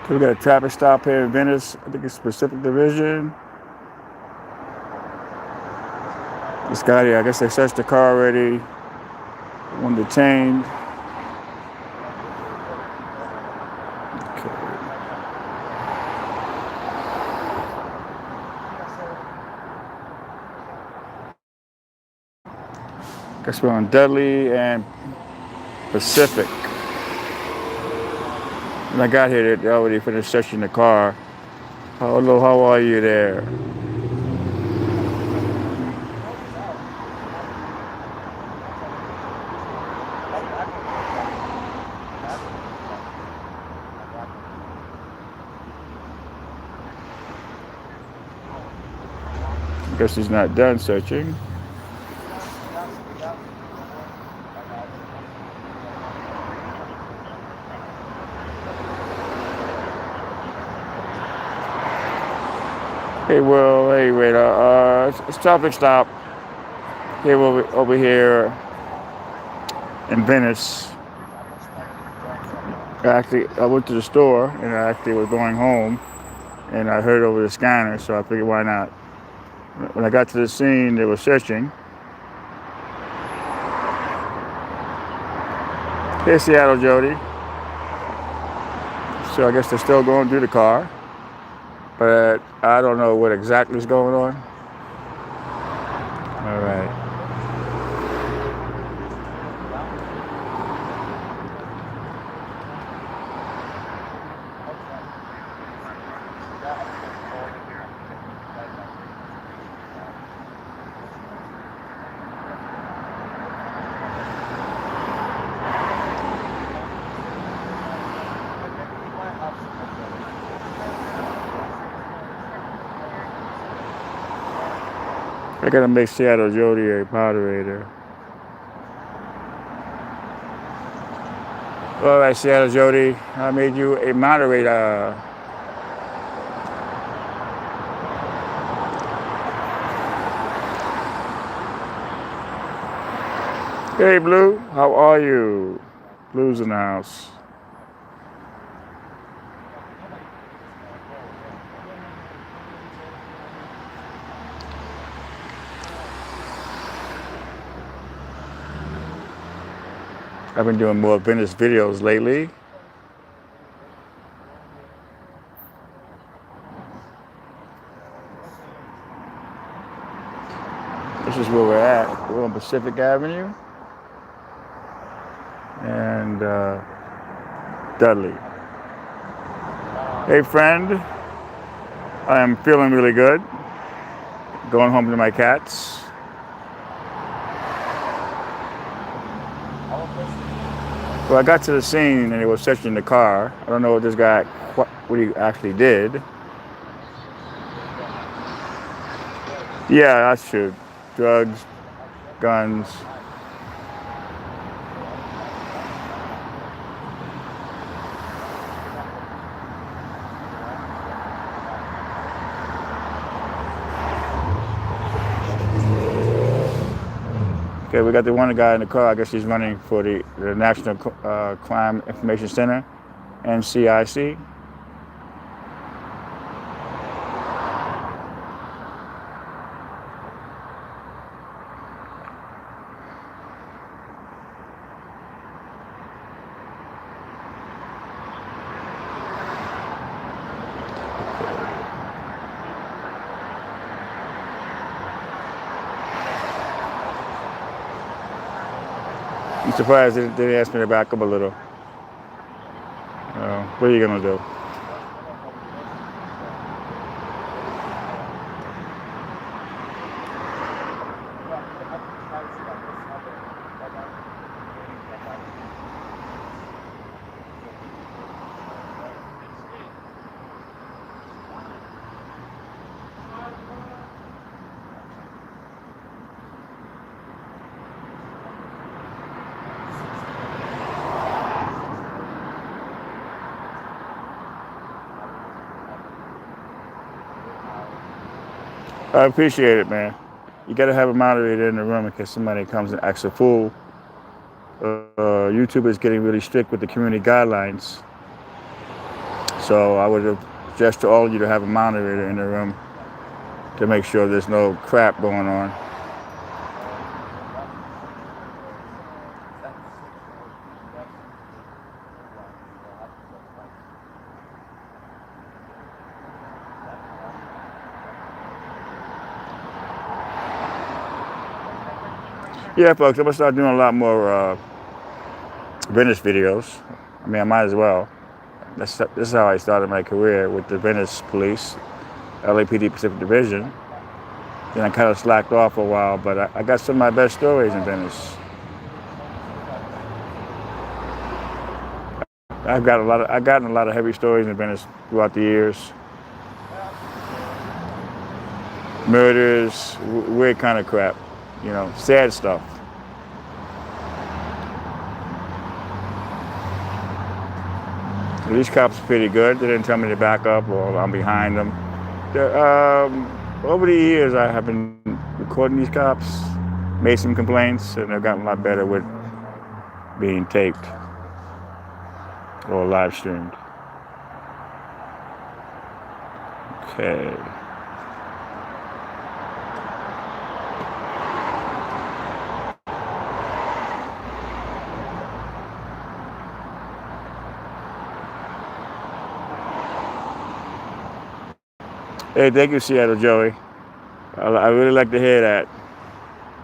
So we got a traffic stop here in Venice. I think it's Pacific Division. This guy here, I guess they searched the car already. One detained. Okay. Guess we're on Dudley and Pacific. When I got here, they already finished searching the car. Hello, how are you there? Guess he's not done searching. Hey, Will. Hey, Radar. It's traffic stop. Here, over here in Venice. I went to the store and I actually was going home, and I heard over the scanner, so I figured why not. When I got to the scene, they were searching. Hey, Seattle, Jody. So I guess they're still going through the car, but I don't know what exactly is going on. All right. I gotta make Seattle Jody a moderator. All right, Seattle Jody, I made you a moderator. Hey, Blue, how are you? Blue's in the house. I've been doing more Venice videos lately. This is where we're at. We're on Pacific Avenue and Dudley. Hey, friend. I am feeling really good. Going home to my cats. Well, I got to the scene and they were searching the car. I don't know what this guy, what he actually did. Yeah, that's true. Drugs, guns. Okay, we got the one guy in the car. I guess he's running for the National Crime Information Center, NCIC. I'm surprised they didn't ask me to back up a little. What are you gonna do? I appreciate it, man. You gotta have a moderator in the room in case somebody comes and acts a fool. YouTube is getting really strict with the community guidelines. So I would have suggest to all of you to have a monitor in the room to make sure there's no crap going on. Yeah, folks, I'm gonna start doing a lot more Venice videos. I mean, I might as well. This is how I started my career with the Venice Police, LAPD Pacific Division. Then I kind of slacked off for a while, but I got some of my best stories in Venice. I've gotten a lot of heavy stories in Venice throughout the years. Murders, weird kind of crap, you know, sad stuff. These cops are pretty good. They didn't tell me to back up or I'm behind them. Over the years, I have been recording these cops, made some complaints, and they've gotten a lot better with being taped or live streamed. Okay. Hey, thank you, Seattle Joey. I really like to hear that.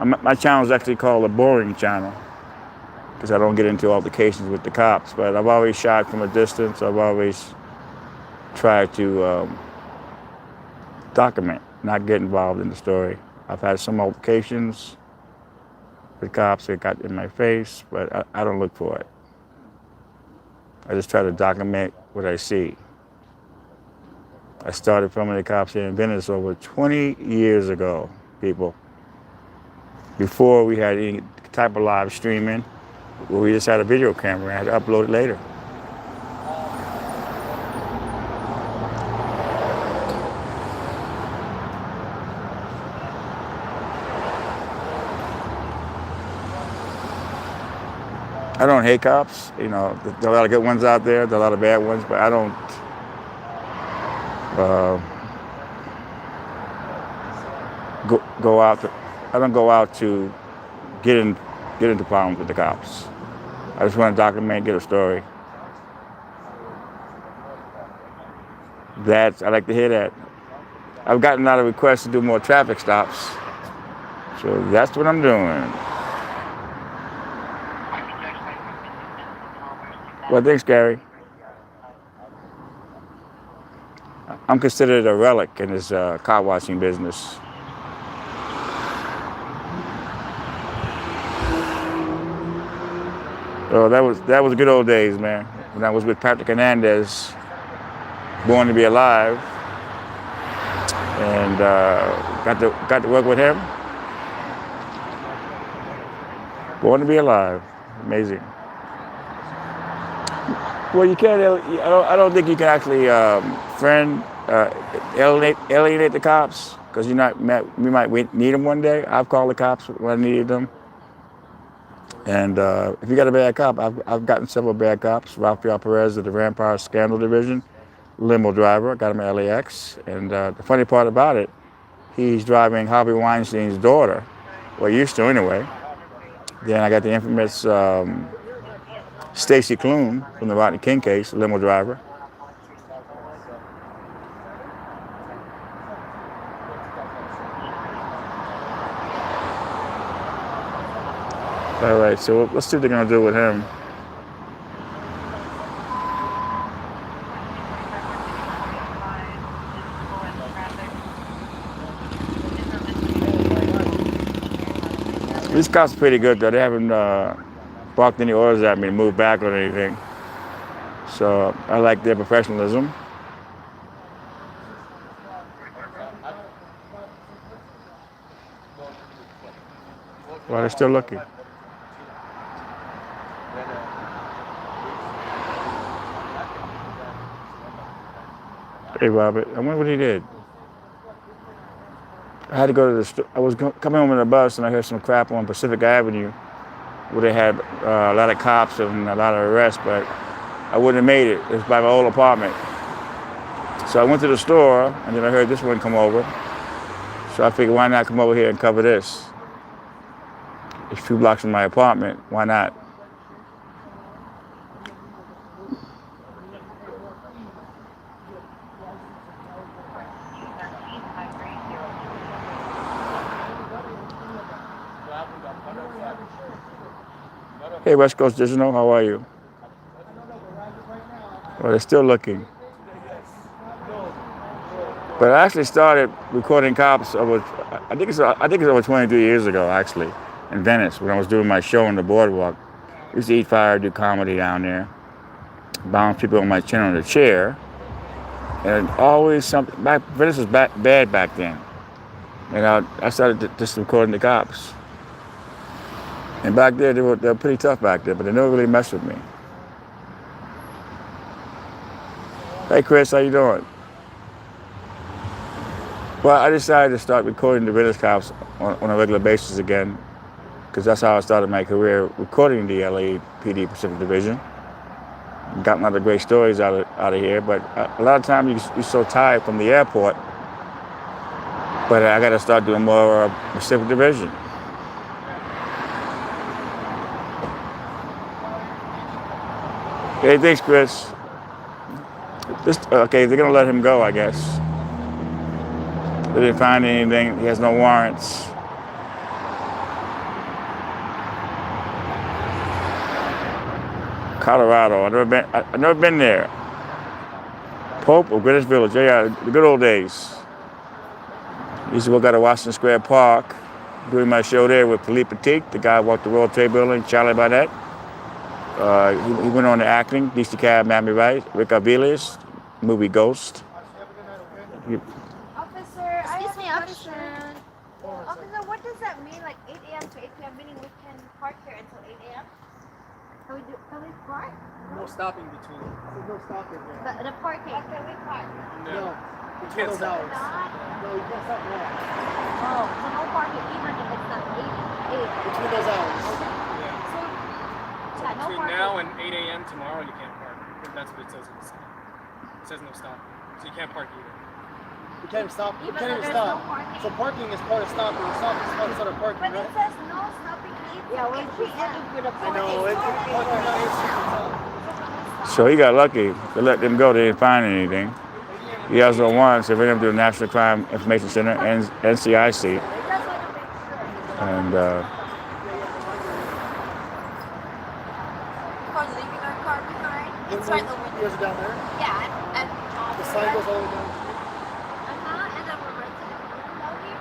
My channel is actually called a boring channel because I don't get into altercations with the cops, but I've always shot from a distance. I've always tried to document, not get involved in the story. I've had some altercations with cops that got in my face, but I don't look for it. I just try to document what I see. I started filming the cops here in Venice over 20 years ago, people. Before we had any type of live streaming, where we just had a video camera and had to upload it later. I don't hate cops. You know, there are a lot of good ones out there, there are a lot of bad ones, but I don't I don't go out to get into problems with the cops. I just want to document, get a story. I like to hear that. I've gotten a lot of requests to do more traffic stops, so that's what I'm doing. Well, thanks, Gary. I'm considered a relic in this car washing business. Oh, that was good old days, man. When I was with Patrick Hernandez, Born to Be Alive, and got to work with him. Born to Be Alive, amazing. Well, you can't. I don't think you can actually alienate the cops because we might need them one day. I've called the cops when I needed them. And if you got a bad cop, I've gotten several bad cops. Rafael Perez of the Rampart Scandal Division, limo driver, got him at LAX. And the funny part about it, he's driving Harvey Weinstein's daughter, well, used to anyway. Then I got the infamous Stacy Clune from the Rodney King case, limo driver. All right, so let's see what they're gonna do with him. These cops are pretty good though. They haven't barked any orders at me to move back or anything. So I like their professionalism. Well, they're still looking. Hey, Robert, I wonder what he did. I had to go to the store. I was coming home in the bus and I heard some crap on Pacific Avenue where they had a lot of cops and a lot of arrests, but I wouldn't have made it. It was by my old apartment. So I went to the store, and then I heard this one come over. So I figured, why not come over here and cover this? It's 2 blocks from my apartment. Why not? Hey, West Coast Digital, how are you? Well, they're still looking. But I actually started recording cops over, I think it's over 23 years ago, actually, in Venice, when I was doing my show on the boardwalk. I used to eat fire, do comedy down there, bounce people on my chin on the chair, and always something. Venice was bad back then, and I started just recording the cops. And back there, they were pretty tough back there, but they never really messed with me. Hey, Chris, how you doing? Well, I decided to start recording the Venice cops on a regular basis again, because that's how I started my career, recording the LAPD Pacific Division. Got a lot of great stories out of here, but a lot of times you're so tired from the airport, but I got to start doing more Pacific Division. Hey, thanks, Chris. Okay, they're going to let him go, I guess. They didn't find anything. He has no warrants. Colorado. I've never been there. Pope or Greenwich Village. Yeah, the good old days. Used to work out of Washington Square Park, doing my show there with Philippe Petit, the guy who walked the World Trade Building, Charlie Barnett. He went on to acting, DC Cab, Miami Vice, Rick Aviles, movie Ghost. Officer, excuse me, officer. Officer, what does that mean, like 8 a.m. to 8 p.m., meaning we can park here until 8 a.m.? Can we park? No stopping between. There's no stopping here. The parking. Can we park? No. You can't stop. No, you can't stop now. Oh, so no parking even if it's not 8 a.m. Between those hours. Okay. Yeah. So, yeah, no Between parking. now and 8 a.m. tomorrow, you can't park. That's what it says in the sign. It says no stopping. So you can't park either. You can't even stop. You can't even stop. So parking is part of stopping. Stopping is part of parking, But right? it says no stopping 8 Yeah, when she ended with a I know. It's parking not is. So he got lucky. They let them go. They didn't find anything. He has no warrants. They ran him to the National Crime Information Center, NCIC. And For leaving our car behind. It's right over there. Yours are down there? Yeah, and The sign goes all the way down. and then we're renting it out here.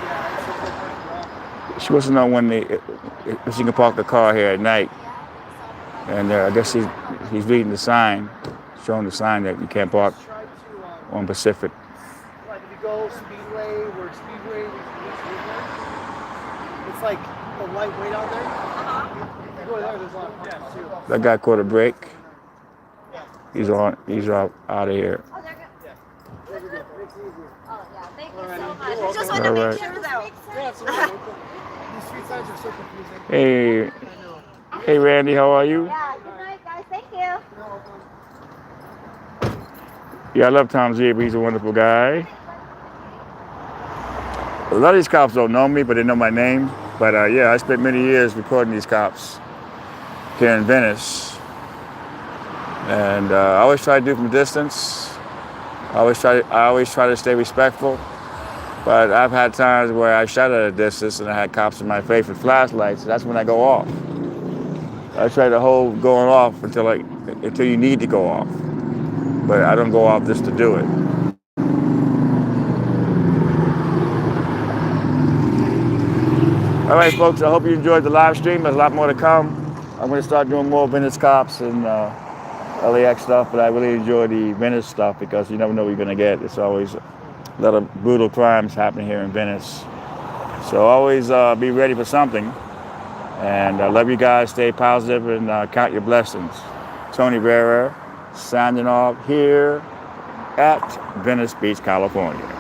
Yeah, it's like parking lot. she wants to know if she can park the car here at night. And I guess he's reading the sign, showing the sign that you can't park Try to, on Pacific. like if you go Speedway, where Speedway, it's like the light way down there. If you go there, there's a lot of parking too. That guy caught a break. He's out of here. Oh, they're good. Makes it easier. Oh, yeah. Thank you Alright. so much. You're Just welcome. wanted to Alright. make sure that Yeah, it's okay. These street signs are so confusing. Hey, I know. hey, Randy, how are you? Yeah, good night, guys. Thank you. Yeah, I love Tom Zebra. He's a wonderful guy. A lot of these cops don't know me, but they know my name. But yeah, I spent many years recording these cops here in Venice. And I always try to do from a distance. I always try to stay respectful. But I've had times where I shot at a distance and I had cops in my face with flashlights. And that's when I go off. I try to hold going off until you need to go off. But I don't go off just to do it. All right, folks, I hope you enjoyed the live stream. There's a lot more to come. I'm going to start doing more Venice cops and LAX stuff, but I really enjoy the Venice stuff because you never know what you're going to get. It's always a lot of brutal crimes happening here in Venice. So always be ready for something. And I love you guys. Stay positive and count your blessings. Tony Vera signing off here at Venice Beach, California.